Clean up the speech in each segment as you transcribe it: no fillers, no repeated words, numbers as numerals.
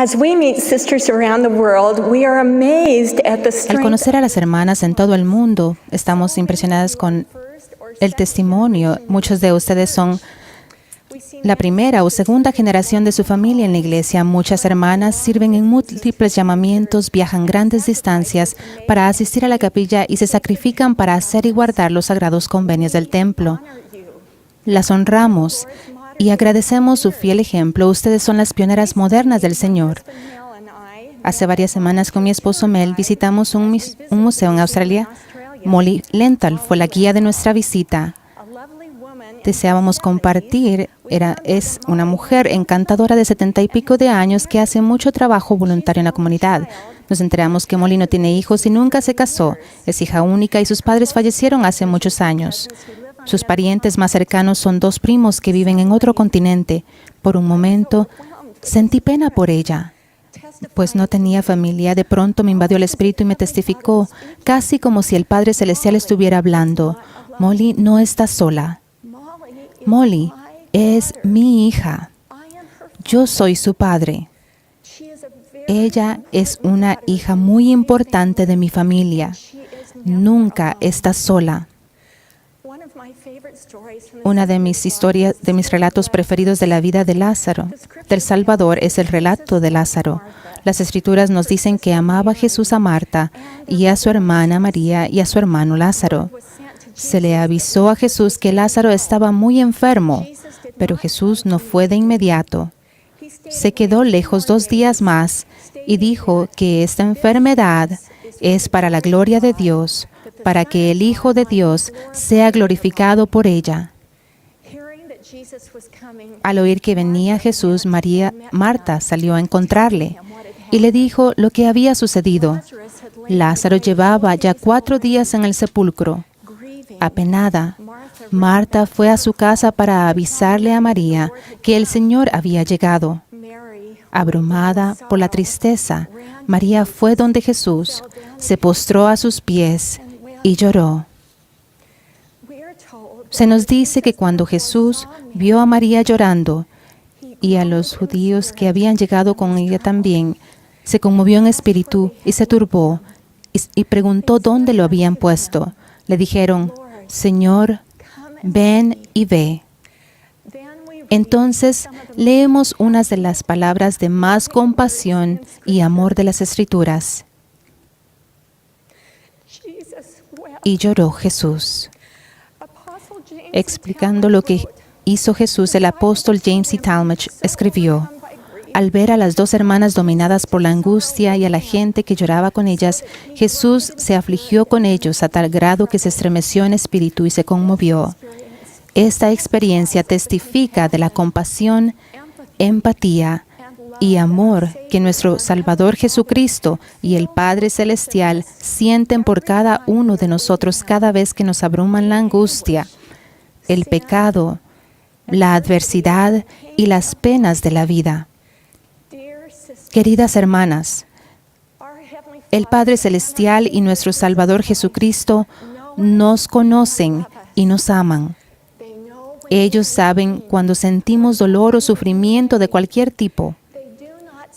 As we meet sisters around the world, we are amazed at the Al strength conocer a las hermanas en todo el mundo, estamos impresionadas con el testimonio. Muchos de ustedes son la primera o segunda generación de su familia en la iglesia. Muchas hermanas sirven en múltiples llamamientos, viajan grandes distancias para asistir a la capilla y se sacrifican para hacer y guardar los sagrados convenios del templo. Las honramos y agradecemos su fiel ejemplo. Ustedes son las pioneras modernas del Señor. Hace varias semanas con mi esposo Mel visitamos un museo en Australia. Molly Lenthal fue la guía de nuestra visita. Deseábamos compartir. Es una mujer encantadora de 70 y pico de años que hace mucho trabajo voluntario en la comunidad. Nos enteramos que Molly no tiene hijos y nunca se casó. Es hija única y sus padres fallecieron hace muchos años. Sus parientes más cercanos son 2 primos que viven en otro continente. Por un momento, sentí pena por ella, pues no tenía familia. De pronto me invadió el espíritu y me testificó, casi como si el Padre Celestial estuviera hablando. Molly no está sola. Molly es mi hija. Yo soy su padre. Ella es una hija muy importante de mi familia. Nunca está sola. Una de mis historias, de mis relatos preferidos de la vida de Lázaro, del Salvador, es el relato de Lázaro. Las Escrituras nos dicen que amaba Jesús a Marta y a su hermana María y a su hermano Lázaro. Se le avisó a Jesús que Lázaro estaba muy enfermo, pero Jesús no fue de inmediato. Se quedó lejos 2 días más y dijo que esta enfermedad es para la gloria de Dios, para que el Hijo de Dios sea glorificado por ella. Al oír que venía Jesús, Marta salió a encontrarle y le dijo lo que había sucedido. Lázaro llevaba ya 4 días en el sepulcro. Apenada, Marta fue a su casa para avisarle a María que el Señor había llegado. Abrumada por la tristeza, María fue donde Jesús, se postró a sus pies y lloró. Se nos dice que cuando Jesús vio a María llorando y a los judíos que habían llegado con ella también, se conmovió en espíritu y se turbó y preguntó dónde lo habían puesto. Le dijeron, Señor, ven y ve. Entonces leemos unas de las palabras de más compasión y amor de las Escrituras. Y lloró Jesús. Explicando lo que hizo Jesús, el apóstol James E. Talmage escribió, al ver a las 2 hermanas dominadas por la angustia y a la gente que lloraba con ellas, Jesús se afligió con ellos a tal grado que se estremeció en espíritu y se conmovió. Esta experiencia testifica de la compasión, empatía y amor que nuestro Salvador Jesucristo y el Padre Celestial sienten por cada uno de nosotros cada vez que nos abruman la angustia, el pecado, la adversidad y las penas de la vida. Queridas hermanas, el Padre Celestial y nuestro Salvador Jesucristo nos conocen y nos aman. Ellos saben cuando sentimos dolor o sufrimiento de cualquier tipo.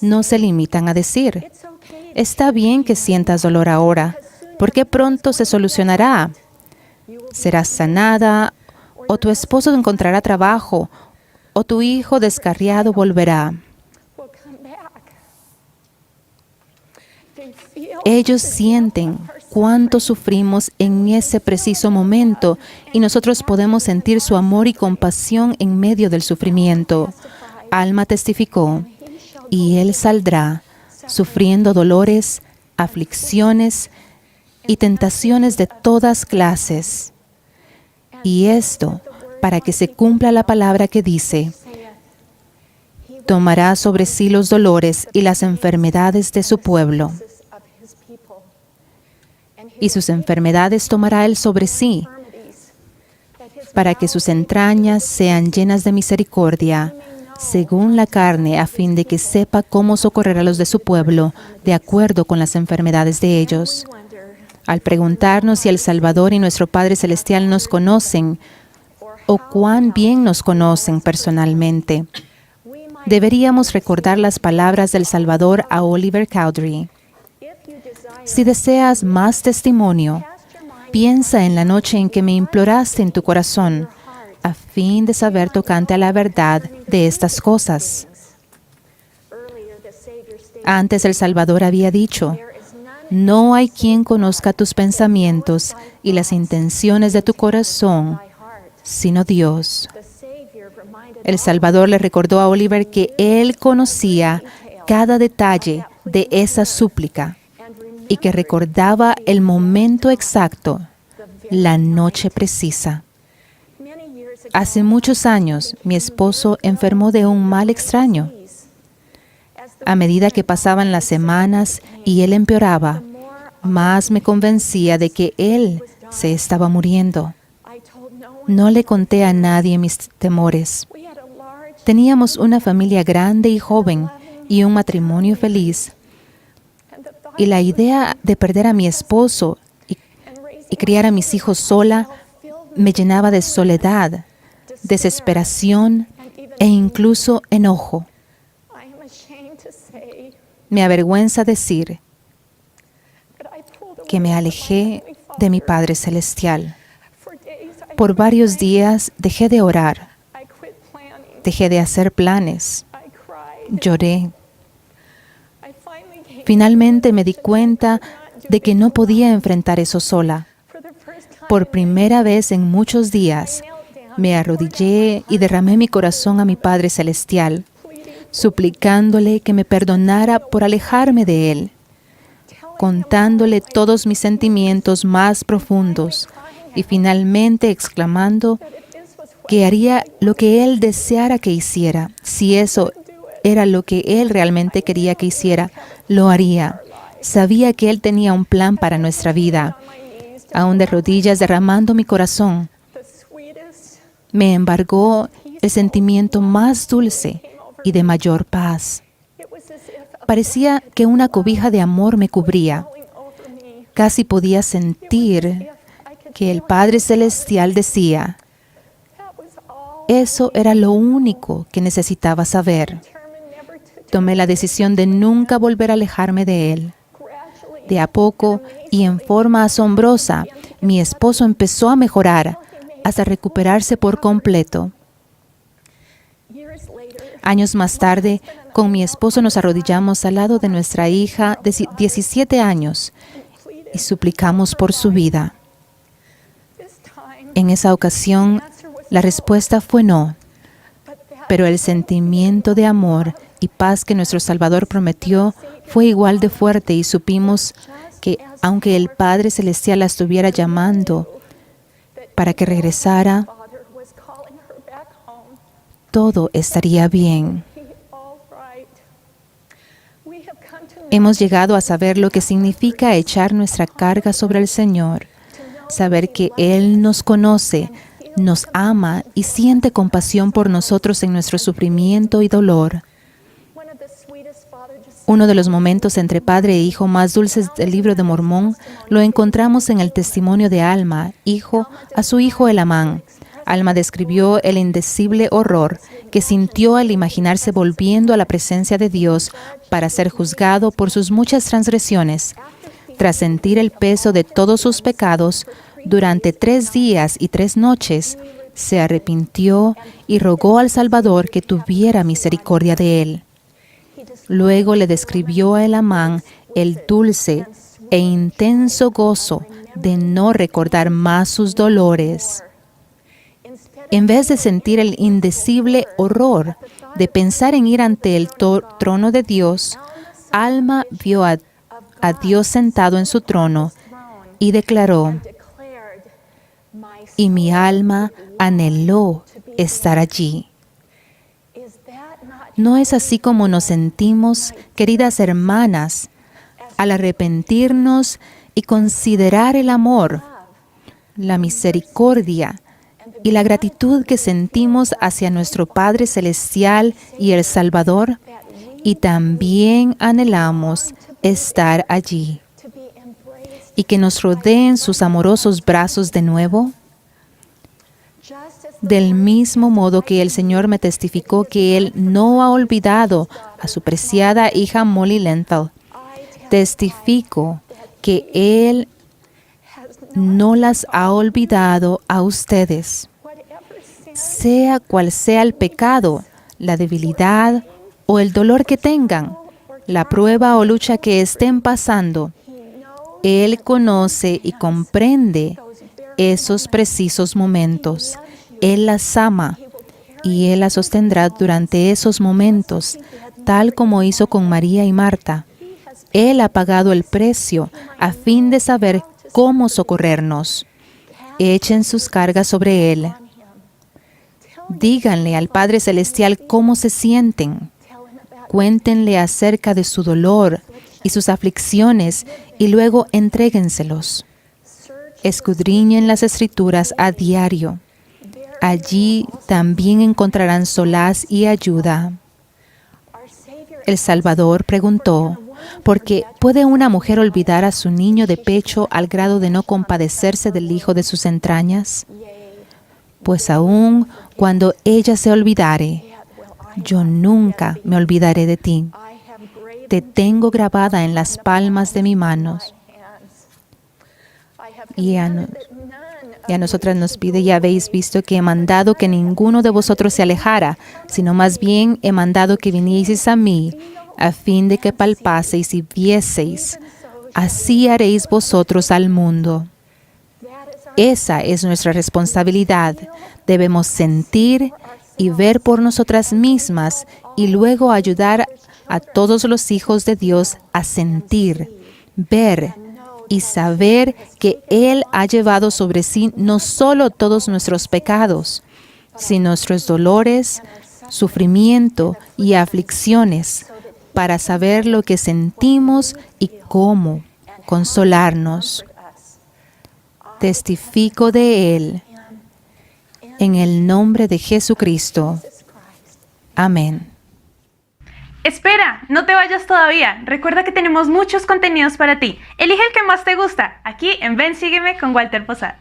No se limitan a decir, está bien que sientas dolor ahora, porque pronto se solucionará. Serás sanada, o tu esposo encontrará trabajo, o tu hijo descarriado volverá. Ellos sienten cuánto sufrimos en ese preciso momento y nosotros podemos sentir su amor y compasión en medio del sufrimiento. Alma testificó, y él saldrá sufriendo dolores, aflicciones y tentaciones de todas clases. Y esto para que se cumpla la palabra que dice, tomará sobre sí los dolores y las enfermedades de su pueblo. Y sus enfermedades tomará él sobre sí, para que sus entrañas sean llenas de misericordia, según la carne, a fin de que sepa cómo socorrer a los de su pueblo, de acuerdo con las enfermedades de ellos. Al preguntarnos si el Salvador y nuestro Padre Celestial nos conocen, o cuán bien nos conocen personalmente, deberíamos recordar las palabras del Salvador a Oliver Cowdery. Si deseas más testimonio, piensa en la noche en que me imploraste en tu corazón, a fin de saber tocante a la verdad de estas cosas. Antes el Salvador había dicho, no hay quien conozca tus pensamientos y las intenciones de tu corazón, sino Dios. El Salvador le recordó a Oliver que él conocía cada detalle de esa súplica y que recordaba el momento exacto, la noche precisa. Hace muchos años, mi esposo enfermó de un mal extraño. A medida que pasaban las semanas y él empeoraba, más me convencía de que él se estaba muriendo. No le conté a nadie mis temores. Teníamos una familia grande y joven y un matrimonio feliz. Y la idea de perder a mi esposo y criar a mis hijos sola me llenaba de soledad, desesperación e incluso enojo. Me avergüenza decir que me alejé de mi Padre Celestial. Por varios días dejé de orar, dejé de hacer planes, lloré. Finalmente me di cuenta de que no podía enfrentar eso sola. Por primera vez en muchos días, me arrodillé y derramé mi corazón a mi Padre Celestial, suplicándole que me perdonara por alejarme de Él, contándole todos mis sentimientos más profundos y finalmente exclamando que haría lo que Él deseara que hiciera. Si eso era lo que Él realmente quería que hiciera, lo haría. Sabía que Él tenía un plan para nuestra vida. Aún de rodillas derramando mi corazón, me embargó el sentimiento más dulce y de mayor paz. Parecía que una cobija de amor me cubría. Casi podía sentir que el Padre Celestial decía, eso era lo único que necesitaba saber. Tomé la decisión de nunca volver a alejarme de Él. De a poco y en forma asombrosa, mi esposo empezó a mejorar hasta recuperarse por completo. Años más tarde, con mi esposo nos arrodillamos al lado de nuestra hija de 17 años y suplicamos por su vida. En esa ocasión, la respuesta fue no, pero el sentimiento de amor y paz que nuestro Salvador prometió fue igual de fuerte y supimos que aunque el Padre Celestial la estuviera llamando para que regresara, todo estaría bien. Hemos llegado a saber lo que significa echar nuestra carga sobre el Señor, saber que Él nos conoce, nos ama y siente compasión por nosotros en nuestro sufrimiento y dolor. Uno de los momentos entre padre e hijo más dulces del libro de Mormón lo encontramos en el testimonio de Alma, hijo, a su hijo Elamán. Alma describió el indecible horror que sintió al imaginarse volviendo a la presencia de Dios para ser juzgado por sus muchas transgresiones. Tras sentir el peso de todos sus pecados, durante 3 días y 3 noches, se arrepintió y rogó al Salvador que tuviera misericordia de él. Luego le describió a Elamán el dulce e intenso gozo de no recordar más sus dolores. En vez de sentir el indecible horror de pensar en ir ante el trono de Dios, Alma vio a Dios sentado en su trono y declaró, y mi alma anheló estar allí. ¿No es así como nos sentimos, queridas hermanas, al arrepentirnos y considerar el amor, la misericordia y la gratitud que sentimos hacia nuestro Padre Celestial y el Salvador? Y también anhelamos estar allí y que nos rodeen sus amorosos brazos de nuevo. Del mismo modo que el Señor me testificó que Él no ha olvidado a su preciada hija Molly Lenthal, testifico que Él no las ha olvidado a ustedes. Sea cual sea el pecado, la debilidad o el dolor que tengan, la prueba o lucha que estén pasando, Él conoce y comprende esos precisos momentos. Él las ama y Él las sostendrá durante esos momentos, tal como hizo con María y Marta. Él ha pagado el precio a fin de saber cómo socorrernos. Echen sus cargas sobre Él. Díganle al Padre Celestial cómo se sienten. Cuéntenle acerca de su dolor y sus aflicciones y luego entréguenselos. Escudriñen las Escrituras a diario. Allí también encontrarán solaz y ayuda. El Salvador preguntó, ¿por qué puede una mujer olvidar a su niño de pecho al grado de no compadecerse del hijo de sus entrañas? Pues aún cuando ella se olvidare, yo nunca me olvidaré de ti. Te tengo grabada en las palmas de mis manos. Y a nosotras nos pide, ya habéis visto que he mandado que ninguno de vosotros se alejara, sino más bien he mandado que vinieseis a mí, a fin de que palpaseis y vieseis. Así haréis vosotros al mundo. Esa es nuestra responsabilidad. Debemos sentir y ver por nosotras mismas y luego ayudar a todos los hijos de Dios a sentir, ver y saber que Él ha llevado sobre sí no solo todos nuestros pecados, sino nuestros dolores, sufrimiento y aflicciones, para saber lo que sentimos y cómo consolarnos. Testifico de Él. En el nombre de Jesucristo. Amén. Espera, no te vayas todavía. Recuerda que tenemos muchos contenidos para ti. Elige el que más te gusta, aquí en Ven, Sígueme con Walter Posada.